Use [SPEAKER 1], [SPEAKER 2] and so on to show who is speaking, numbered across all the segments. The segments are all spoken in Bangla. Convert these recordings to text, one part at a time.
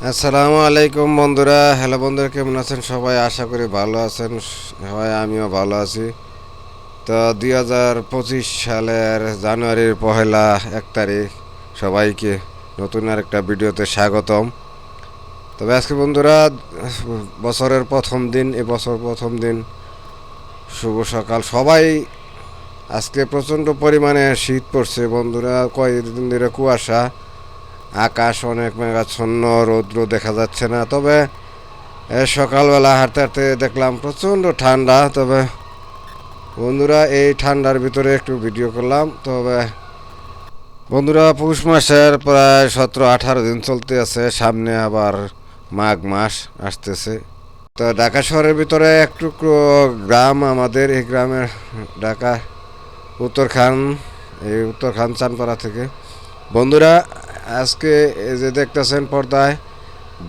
[SPEAKER 1] আসসালামু আলাইকুম বন্ধুরা। হ্যালো বন্ধুরা, কেমন আছেন সবাই? আশা করি ভালো আছেন সবাই, আমিও ভালো আছি। তো 2025 সালের জানুয়ারির 1 তারিখ সবাইকে নতুন আরেকটা ভিডিওতে স্বাগতম। তবে আজকে বন্ধুরা বছরের প্রথম দিন, এবছর প্রথম দিন, শুভ সকাল সবাই। আজকে প্রচণ্ড পরিমাণে শীত পড়ছে বন্ধুরা, কয়েকদিন ধরে কুয়াশা, আকাশ অনেক মেঘাচ্ছন্ন, রৌদ্র দেখা যাচ্ছে না। তবে সকালবেলা হাঁটতে হাঁটতে দেখলাম প্রচণ্ড ঠান্ডা। তবে বন্ধুরা এই ঠান্ডার ভিতরে একটু ভিডিও করলাম। তবে বন্ধুরা পৌষ মাসের প্রায় 17-18 দিন চলতে আছে, সামনে আবার মাঘ মাস আসতেছে। তো ঢাকা শহরের ভিতরে একটু গ্রাম আমাদের, এই গ্রামের ঢাকা উত্তরখান, এই উত্তরখান চানপাড়া থেকে। বন্ধুরা আজকে এই যে দেখতেছেন পর্দায়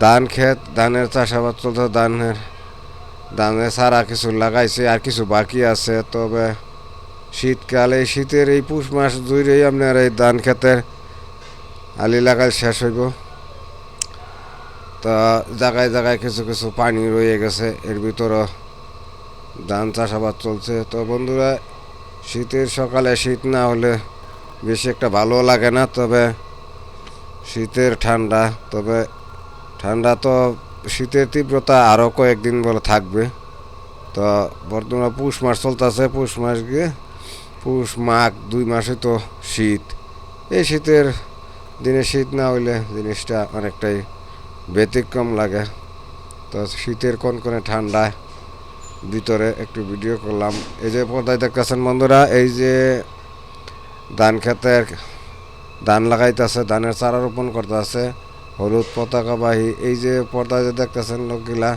[SPEAKER 1] ধান ক্ষেত, ধানের চাষাবাদ চলছে। ধানের সারা কিছু লাগাইছে, আর কিছু বাকি আছে। তবে শীতকাল, এই শীতের এই পুষ মাস জুড়েই আপনার এই ধান ক্ষেতের আলি লাগাই শেষ হইব। তা জায়গায় জায়গায় কিছু কিছু পানি রয়ে গেছে, এর ভিতরও ধান চাষাবাদ চলছে। তো বন্ধুরা শীতের সকালে শীত না হলে বেশি একটা ভালো লাগে না। তবে শীতের ঠান্ডা, তবে ঠান্ডা তো শীতের তীব্রতা আরও কয়েকদিন বলে থাকবে। তো বর্তমানে পৌষ মাস চলতেছে, পৌষ মাস গিয়ে পৌষ মাঘ 2 মাসে তো শীত। এই শীতের দিনে শীত না হইলে জিনিসটা অনেকটাই ব্যতিক্রম লাগে। তো শীতের কনকনে ঠান্ডায় ভিতরে একটু ভিডিও করলাম। এই যে পর্দায় দেখতেছেন বন্ধুরা, এই যে ধান ক্ষেতের ধান লাগাইতেছে, ধানের চারা রোপণ করতেছে হলুদ পতাকাবাহী। এই যে পর্দায় যে দেখতেছেন লোকগুলা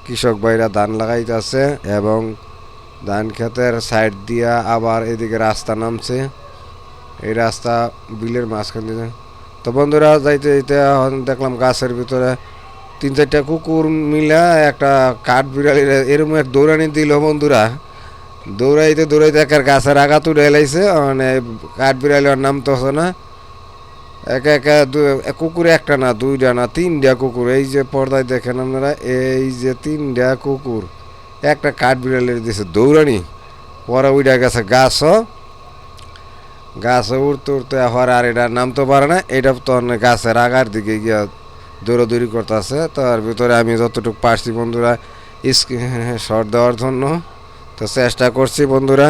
[SPEAKER 1] কৃষক ভাইরা ধান লাগাইতেছে, এবং ধান ক্ষেতের সাইড দিয়া আবার এদিকে রাস্তা নামছে। এই রাস্তা বিলের মাঝখান দিয়ে। তো বন্ধুরা যাইতে যাইতে দেখলাম গাছের ভিতরে 3-4টা কুকুর মিলা একটা কাঠ বিড়ালির এরকম এক দৌড়ানি দিল বন্ধুরা। দৌড়াইতে দৌড়াইতে একের গাছের আঘাত উঠে এলাইছে, মানে কাঠ বিড়ালির নাম তো না। একা একা কুকুর একটা না, 2টা না, 3টা কুকুর। এই যে পর্দায় দেখেন আপনারা, এই যে 3টা কুকুর একটা কাঠ বিড়ালের দিয়েছে দৌড়ানি। পরে উঠে গেছে গাছে উঠতে উঠতে হওয়ার, আর এটা নামতে পারে না। এটা তো গাছের আগার দিকে গিয়া দৌড়াদৌড়ি করতেছে। তার ভিতরে আমি যতটুকু পারছি বন্ধুরা শর্ট দেওয়ার জন্য তো চেষ্টা করছি বন্ধুরা।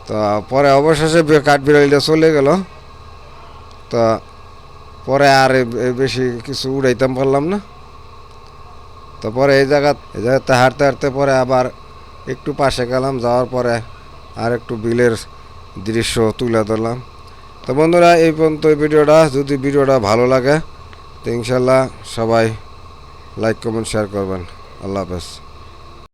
[SPEAKER 1] তো পরে অবশেষে কাঠ বিড়ালিটা চলে গেল। তো পরে আর বেশি কিছু উড়াইতাম পারলাম না। তো পরে এই জায়গাতে হাঁটতে হাঁটতে পরে আবার একটু পাশে গেলাম, যাওয়ার পরে আর একটু বিলের দৃশ্য তুলে ধরলাম। তো বন্ধুরা এই পর্যন্ত ভিডিওটা, যদি ভিডিওটা ভালো লাগে তো ইনশাল্লাহ সবাই লাইক কমেন্ট শেয়ার করবেন। আল্লাহ হাফেজ।